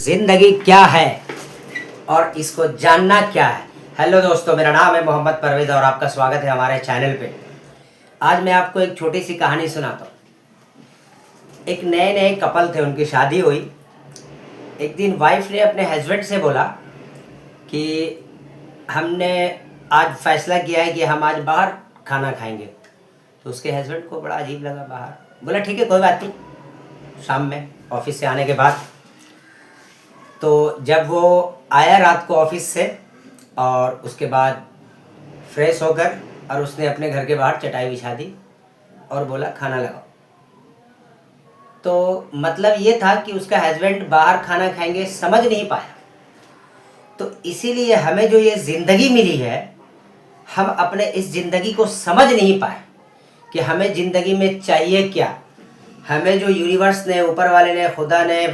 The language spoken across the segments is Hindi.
जिंदगी क्या है और इसको जानना क्या है। हेलो दोस्तों, मेरा नाम है मोहम्मद परवेज और आपका स्वागत है हमारे चैनल पे। आज मैं आपको एक छोटी सी कहानी सुनाता हूँ। एक नए नए कपल थे, उनकी शादी हुई। एक दिन वाइफ ने अपने हस्बैंड से बोला कि हमने आज फैसला किया है कि हम आज बाहर खाना खाएंगे। तो उसके हस्बैंड को बड़ा अजीब लगा। बाहर बोला ठीक है, कोई बात नहीं। शाम में ऑफिस से आने के बाद तो जब वो आया रात को ऑफिस से और उसके बाद फ्रेश होकर और उसने अपने घर के बाहर चटाई बिछा दी और बोला खाना लगाओ। तो मतलब ये था कि उसका हस्बैंड बाहर खाना खाएंगे समझ नहीं पाया। तो इसीलिए हमें जो ये ज़िंदगी मिली है, हम अपने इस ज़िंदगी को समझ नहीं पाए कि हमें ज़िंदगी में चाहिए क्या। हमें जो यूनिवर्स ने, ऊपर वाले ने, खुदा ने,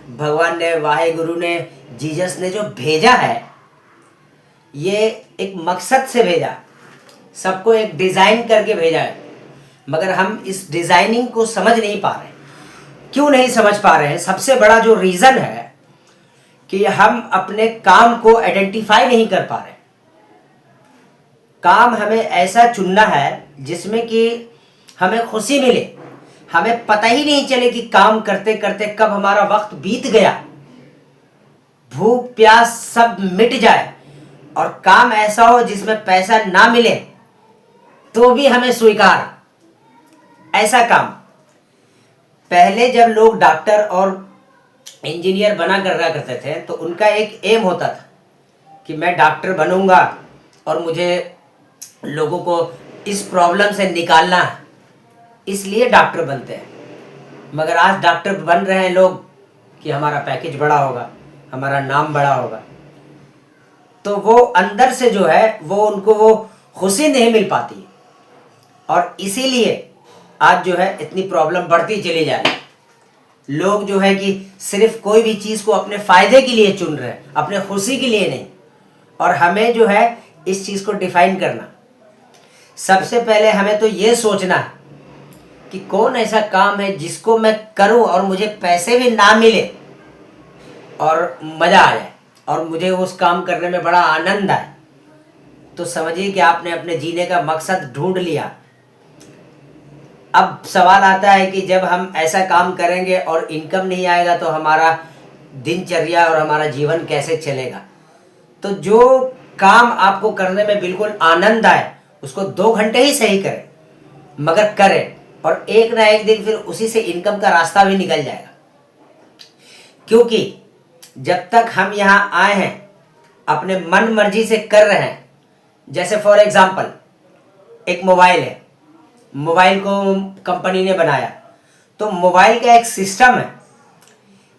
भगवान ने, वाहेगुरु ने, जीसस ने जो भेजा है, ये एक मकसद से भेजा, सबको एक डिज़ाइन करके भेजा है। मगर हम इस डिज़ाइनिंग को समझ नहीं पा रहे। क्यों नहीं समझ पा रहे हैं? सबसे बड़ा जो रीज़न है कि हम अपने काम को आइडेंटिफाई नहीं कर पा रहे। काम हमें ऐसा चुनना है जिसमें कि हमें खुशी मिले। हमें पता ही नहीं चले कि काम करते करते कब हमारा वक्त बीत गया, भूख प्यास सब मिट जाए। और काम ऐसा हो जिसमें पैसा ना मिले तो भी हमें स्वीकार, ऐसा काम। पहले जब लोग डॉक्टर और इंजीनियर बना कर रहा करते थे तो उनका एक एम होता था कि मैं डॉक्टर बनूंगा और मुझे लोगों को इस प्रॉब्लम से निकालना है, इसलिए डॉक्टर बनते हैं। मगर आज डॉक्टर बन रहे हैं लोग कि हमारा पैकेज बड़ा होगा, हमारा नाम बड़ा होगा। तो वो अंदर से जो है वो उनको वो खुशी नहीं मिल पाती और इसीलिए आज जो है इतनी प्रॉब्लम बढ़ती चली जा रही है। लोग जो है कि सिर्फ कोई भी चीज़ को अपने फ़ायदे के लिए चुन रहे हैं, अपने खुशी के लिए नहीं। और हमें जो है इस चीज़ को डिफाइन करना, सबसे पहले हमें तो ये सोचना है कि कौन ऐसा काम है जिसको मैं करूं और मुझे पैसे भी ना मिले और मज़ा आ जाए और मुझे उस काम करने में बड़ा आनंद आए। तो समझिए कि आपने अपने जीने का मकसद ढूंढ लिया। अब सवाल आता है कि जब हम ऐसा काम करेंगे और इनकम नहीं आएगा तो हमारा दिनचर्या और हमारा जीवन कैसे चलेगा। तो जो काम आपको करने में बिल्कुल आनंद आए उसको 2 घंटे ही सही करें, मगर करें और एक ना एक दिन फिर उसी से इनकम का रास्ता भी निकल जाएगा। क्योंकि जब तक हम यहाँ आए हैं अपने मन मर्जी से कर रहे हैं, जैसे फॉर एग्जांपल एक मोबाइल है, मोबाइल को कंपनी ने बनाया तो मोबाइल का एक सिस्टम है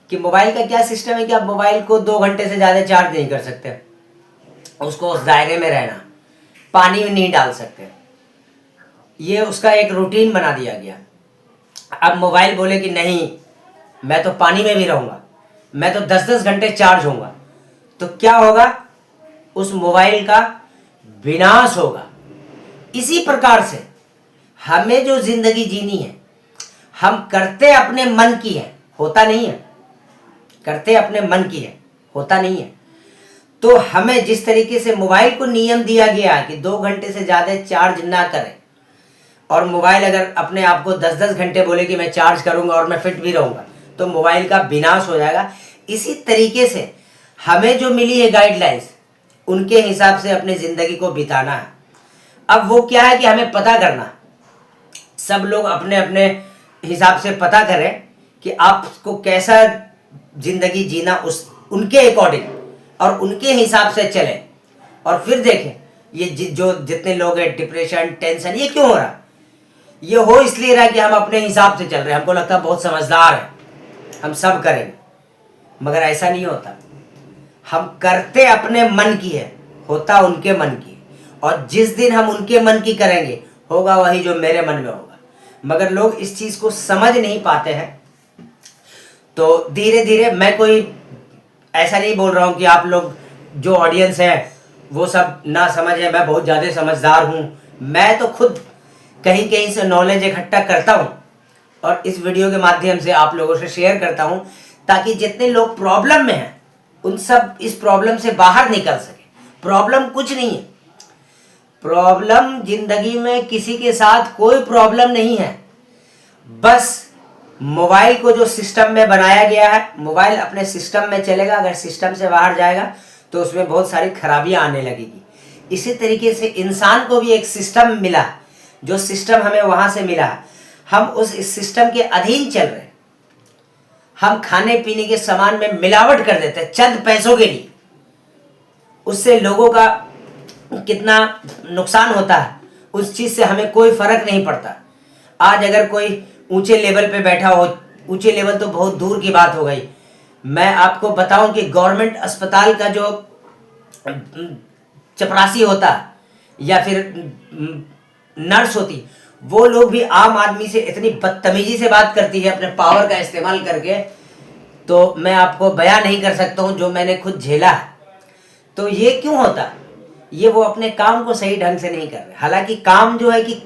कि मोबाइल का क्या सिस्टम है कि आप मोबाइल को 2 घंटे से ज़्यादा चार्ज नहीं कर सकते, उसको उस दायरे में रहना, पानी में नहीं डाल सकते। ये उसका एक रूटीन बना दिया गया। अब मोबाइल बोले कि नहीं मैं तो पानी में भी रहूँगा, मैं तो 10-10 घंटे चार्ज होऊंगा, तो क्या होगा? उस मोबाइल का विनाश होगा। इसी प्रकार से हमें जो जिंदगी जीनी है, हम करते अपने मन की है, होता नहीं है। करते अपने मन की है, होता नहीं है। तो हमें जिस तरीके से मोबाइल को नियम दिया गया है कि 2 घंटे से ज़्यादा चार्ज ना करें, और मोबाइल अगर अपने आप को 10-10 घंटे बोले कि मैं चार्ज करूंगा और मैं फिट भी रहूंगा तो मोबाइल का विनाश हो जाएगा। इसी तरीके से हमें जो मिली है गाइडलाइंस, उनके हिसाब से अपनी ज़िंदगी को बिताना है। अब वो क्या है कि हमें पता करना, सब लोग अपने अपने हिसाब से पता करें कि आपको कैसा ज़िंदगी जीना, उस उनके अकॉर्डिंग और उनके हिसाब से चलें। और फिर देखें ये जो जितने लोग हैं डिप्रेशन, टेंशन, ये क्यों हो रहा है? ये हो इसलिए रहा है कि हम अपने हिसाब से चल रहे हैं। हमको लगता है बहुत समझदार है, हम सब करेंगे, मगर ऐसा नहीं होता। हम करते अपने मन की है, होता उनके मन की। और जिस दिन हम उनके मन की करेंगे होगा वही जो मेरे मन में होगा। मगर लोग इस चीज़ को समझ नहीं पाते हैं। तो धीरे धीरे, मैं कोई ऐसा नहीं बोल रहा हूँ कि आप लोग जो ऑडियंस है वो सब ना समझ है, मैं बहुत ज़्यादा समझदार हूँ। मैं तो खुद कहीं कहीं से नॉलेज इकट्ठा करता हूँ और इस वीडियो के माध्यम से आप लोगों से शेयर करता हूँ ताकि जितने लोग प्रॉब्लम में हैं उन सब इस प्रॉब्लम से बाहर निकल सके। प्रॉब्लम कुछ नहीं है, प्रॉब्लम जिंदगी में किसी के साथ कोई प्रॉब्लम नहीं है, बस मोबाइल को जो सिस्टम में बनाया गया है, मोबाइल अपने सिस्टम में चलेगा, अगर सिस्टम से बाहर जाएगा तो उसमें बहुत सारी खराबियां आने लगेगी। इसी तरीके से इंसान को भी एक सिस्टम मिला, जो सिस्टम हमें वहां से मिला, हम उस इस सिस्टम के अधीन चल रहे हैं। हम खाने पीने के सामान में मिलावट कर देते हैं चंद पैसों के लिए, उससे लोगों का कितना नुकसान होता है उस चीज से हमें कोई फर्क नहीं पड़ता। आज अगर कोई ऊंचे लेवल पे बैठा हो, ऊंचे लेवल तो बहुत दूर की बात हो गई, मैं आपको बताऊं कि गवर्नमेंट अस्पताल का जो चपरासी होता या फिर नर्स होती, वो लोग भी आम आदमी से इतनी बदतमीजी से बात करती है अपने पावर का इस्तेमाल करके, तो मैं आपको बयां नहीं कर सकता हूं, जो मैंने खुद झेला है। तो ये क्यों होता? ये वो अपने काम को सही ढंग से नहीं कर रहे। हालांकि काम जो है कि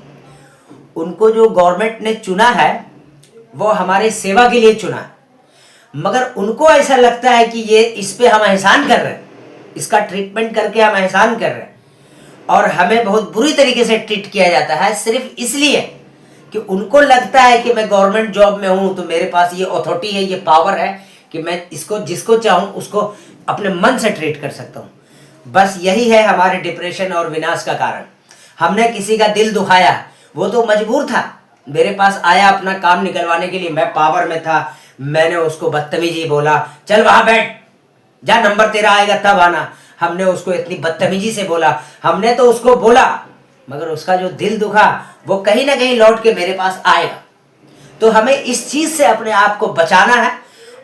उनको जो गवर्नमेंट ने चुना है वो हमारे सेवा के लिए चुना है, मगर उनको ऐसा लगता है कि ये इस पे हम एहसान कर रहे हैं, इसका ट्रीटमेंट करके हम एहसान कर रहे हैं, और हमें बहुत बुरी तरीके से ट्रीट किया जाता है सिर्फ इसलिए कि उनको लगता है कि मैं गवर्नमेंट जॉब में हूं तो मेरे पास ये अथॉरिटी है, ये पावर है कि मैं इसको जिसको चाहूं उसको अपने मन से ट्रीट कर सकता हूं। बस यही है हमारे डिप्रेशन और विनाश का कारण। हमने किसी का दिल दुखाया, वो तो मजबूर था, मेरे पास आया अपना काम निकलवाने के लिए, मैं पावर में था, मैंने उसको बदतमीजी बोला, चल वहां बैठ जा, नंबर तेरा आएगा तब आना। हमने उसको इतनी बदतमीजी से बोला, हमने तो उसको बोला, मगर उसका जो दिल दुखा वो कहीं ना कहीं लौट के मेरे पास आएगा। तो हमें इस चीज से अपने आप को बचाना है,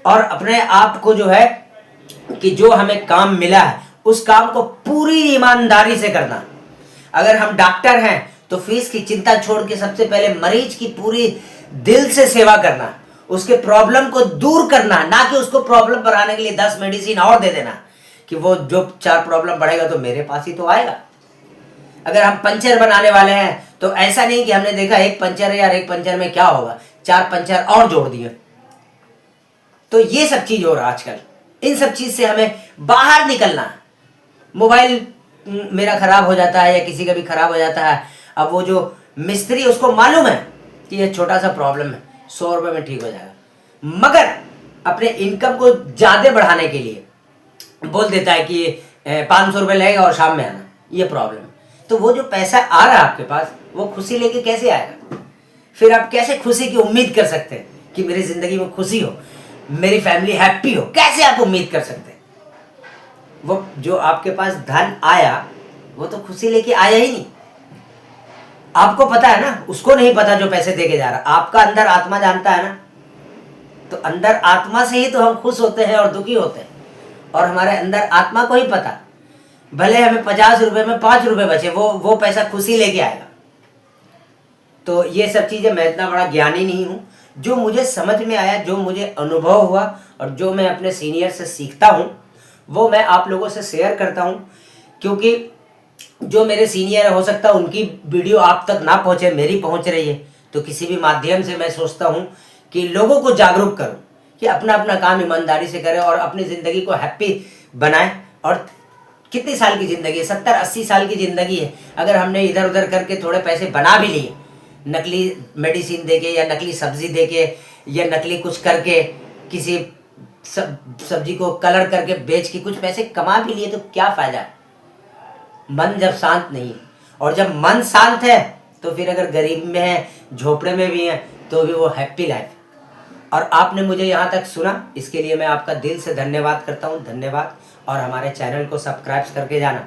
और अपने आप को जो है कि जो हमें काम मिला है उस काम को पूरी ईमानदारी से करना। अगर हम डॉक्टर हैं तो फीस की चिंता छोड़ के सबसे पहले मरीज की पूरी दिल से सेवा करना, उसके प्रॉब्लम को दूर करना, ना कि उसको प्रॉब्लम बढ़ाने के लिए 10 मेडिसिन और दे देना कि वो जो 4 प्रॉब्लम बढ़ेगा तो मेरे पास ही तो आएगा। अगर हम पंचर बनाने वाले हैं तो ऐसा नहीं कि हमने देखा एक पंचर है यार, एक पंचर में क्या होगा, 4 पंचर और जोड़ दिए। तो ये सब चीज हो रहा आजकल, इन सब चीज से हमें बाहर निकलना है। मोबाइल मेरा खराब हो जाता है या किसी का भी खराब हो जाता है, अब वो जो मिस्त्री उसको मालूम है कि ये छोटा सा प्रॉब्लम है, 100 रुपये में ठीक हो जाएगा, मगर अपने इनकम को ज्यादा बढ़ाने के लिए बोल देता है कि 500 रुपये लगेगा और शाम में आना, ये प्रॉब्लम है। तो वो जो पैसा आ रहा है आपके पास, वो खुशी लेके कैसे आएगा? फिर आप कैसे खुशी की उम्मीद कर सकते हैं कि मेरी जिंदगी में खुशी हो, मेरी फैमिली हैप्पी हो? कैसे आप उम्मीद कर सकते हैं? वो जो आपके पास धन आया वो तो खुशी लेके आया ही नहीं। आपको पता है ना, उसको नहीं पता जो पैसे देके जा रहा, आपका अंदर आत्मा जानता है ना। तो अंदर आत्मा से ही तो हम खुश होते हैं और दुखी होते हैं, और हमारे अंदर आत्मा को ही पता, भले हमें 50 रुपए में 5 रुपए बचे, वो पैसा खुशी लेके आएगा। तो ये सब चीजें, मैं इतना बड़ा ज्ञानी नहीं हूं, जो मुझे समझ में आया, जो मुझे अनुभव हुआ और जो मैं अपने सीनियर से सीखता हूं, वो मैं आप लोगों से शेयर करता हूं। क्योंकि जो मेरे सीनियर है, हो सकता है उनकी वीडियो आप तक ना पहुंचे, मेरी पहुंच रही है, तो किसी भी माध्यम से मैं सोचता हूं कि लोगों को जागरूक करूं कि अपना अपना काम ईमानदारी से करें और अपनी ज़िंदगी को हैप्पी बनाएं। और कितनी साल की ज़िंदगी है? 70-80 साल की ज़िंदगी है। अगर हमने इधर उधर करके थोड़े पैसे बना भी लिए, नकली मेडिसिन देके या नकली सब्जी देके या नकली कुछ करके, किसी सब्जी को कलर करके बेच के कुछ पैसे कमा भी लिए, तो क्या फ़ायदा है? मन जब शांत नहीं है, और जब मन शांत है तो फिर अगर गरीब में है, झोपड़े में भी है, तो भी वो हैप्पी लाइफ। और आपने मुझे यहाँ तक सुना, इसके लिए मैं आपका दिल से धन्यवाद करता हूँ। धन्यवाद। और हमारे चैनल को सब्सक्राइब करके जाना।